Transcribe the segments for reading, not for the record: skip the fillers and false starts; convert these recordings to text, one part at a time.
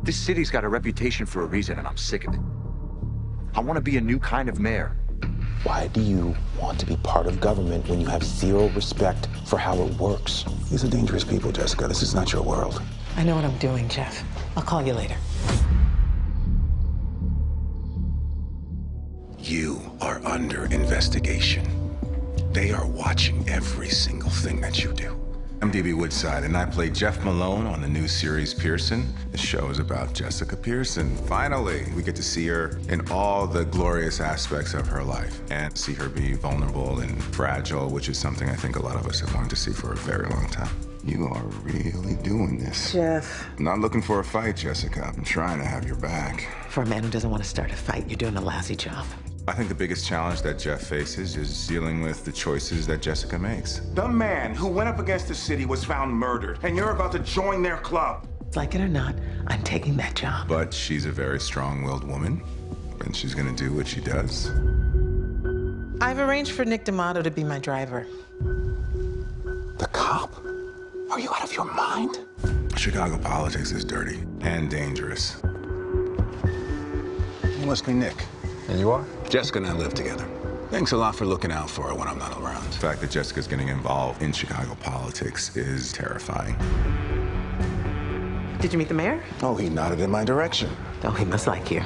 This city's got a reputation for a reason, and I'm sick of it. I want to be a new kind of mayor. Why do you want to be part of government when you have zero respect for how it works? These are dangerous people, Jessica. This is not your world. I know what I'm doing, Jeff. I'll call you later. You are under investigation. They are watching every single thing that you do. I'm D.B. Woodside, and I play Jeff Malone on the new series Pearson. The show is about Jessica Pearson. Finally, we get to see her in all the glorious aspects of her life and see her be vulnerable and fragile, which is something I think a lot of us have wanted to see for a very long time. You are really doing this. Jeff. I'm not looking for a fight, Jessica. I'm trying to have your back. For a man who doesn't want to start a fight, you're doing a lousy job. I think the biggest challenge that Jeff faces is dealing with the choices that Jessica makes. The man who went up against the city was found murdered, and you're about to join their club. Like it or not, I'm taking that job. But she's a very strong-willed woman, and she's gonna do what she does. I've arranged for Nick D'Amato to be my driver. The cop? Are you out of your mind? Chicago politics is dirty and dangerous. You must be Nick. And you are? Jessica and I live together. Thanks a lot for looking out for her when I'm not around. The fact that Jessica's getting involved in Chicago politics is terrifying. Did you meet the mayor? Oh, he nodded in my direction. Oh, he must like you.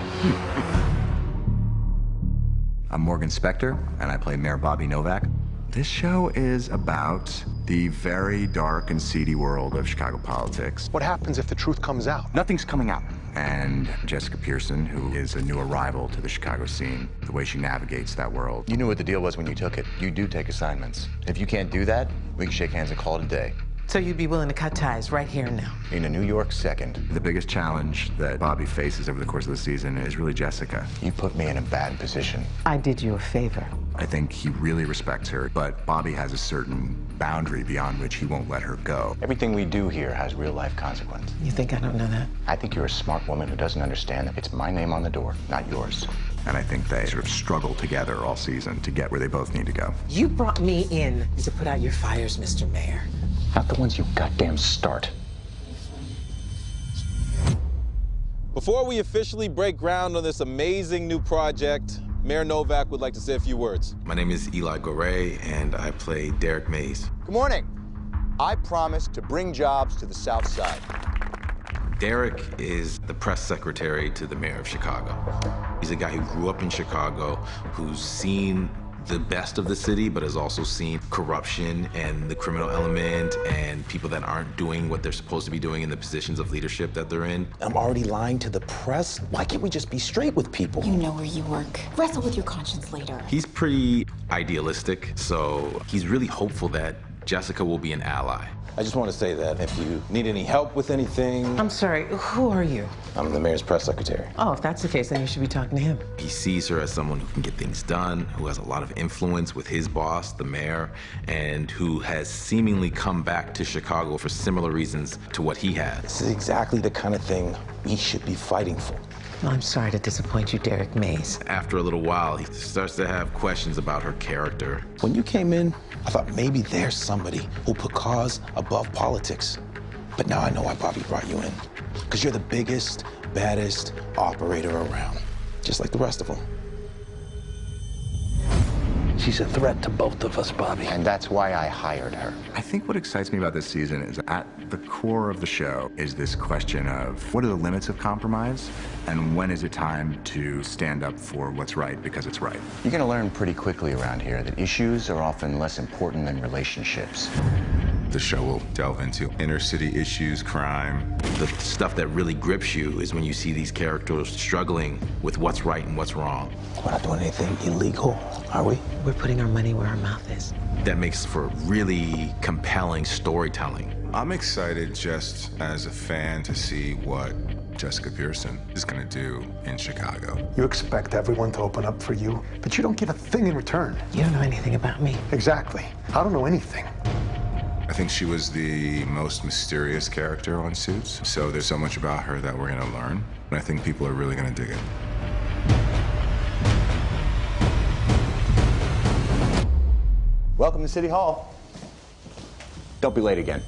I'm Morgan Spector, and I play Mayor Bobby Novak. This show is about the very dark and seedy world of Chicago politics. What happens if the truth comes out? Nothing's coming out. And Jessica Pearson, who is a new arrival to the Chicago scene, the way she navigates that world. You knew what the deal was when you took it. You do take assignments. If you can't do that, we can shake hands and call it a day. So you'd be willing to cut ties right here and now? In a New York second. The biggest challenge that Bobby faces over the course of the season is really Jessica. You put me in a bad position. I did you a favor. I think he really respects her, but Bobby has a certain boundary beyond which he won't let her go. Everything we do here has real-life consequence. You think I don't know that? I think you're a smart woman who doesn't understand that it's my name on the door, not yours. And I think they sort of struggle together all season to get where they both need to go. You brought me in to put out your fires, Mr. Mayor. Not the ones you goddamn start. Before we officially break ground on this amazing new project, Mayor Novak would like to say a few words. My name is Eli Goray, and I play Derek Mays. Good morning. I promise to bring jobs to the South Side. Derek is the press secretary to the mayor of Chicago. He's a guy who grew up in Chicago, who's seen the best of the city, but has also seen corruption and the criminal element and people that aren't doing what they're supposed to be doing in the positions of leadership that they're in. I'm already lying to the press. Why can't we just be straight with people? You know where you work. Wrestle with your conscience later. He's pretty idealistic, so he's really hopeful that Jessica will be an ally. I just want to say that if you need any help with anything... I'm sorry, who are you? I'm the mayor's press secretary. Oh, if that's the case, then you should be talking to him. He sees her as someone who can get things done, who has a lot of influence with his boss, the mayor, and who has seemingly come back to Chicago for similar reasons to what he had. This is exactly the kind of thing we should be fighting for. Well, I'm sorry to disappoint you, Derek Mays. After a little while, he starts to have questions about her character. When you came in, I thought maybe there's somebody who put cause above politics. But now I know why Bobby brought you in. Because you're the biggest, baddest operator around. Just like the rest of them. She's a threat to both of us, Bobby. And that's why I hired her. I think what excites me about this season is at the core of the show is this question of what are the limits of compromise and when is it time to stand up for what's right because it's right. You're gonna learn pretty quickly around here that issues are often less important than relationships. The show will delve into inner city issues, crime. The stuff that really grips you is when you see these characters struggling with what's right and what's wrong. We're not doing anything illegal, are we? We're putting our money where our mouth is. That makes for really compelling storytelling. I'm excited just as a fan to see what Jessica Pearson is going to do in Chicago. You expect everyone to open up for you, but you don't give a thing in return. You don't know anything about me. Exactly. I don't know anything. I think she was the most mysterious character on Suits, so there's so much about her that we're going to learn, and I think people are really going to dig it. Welcome to City Hall. Don't be late again.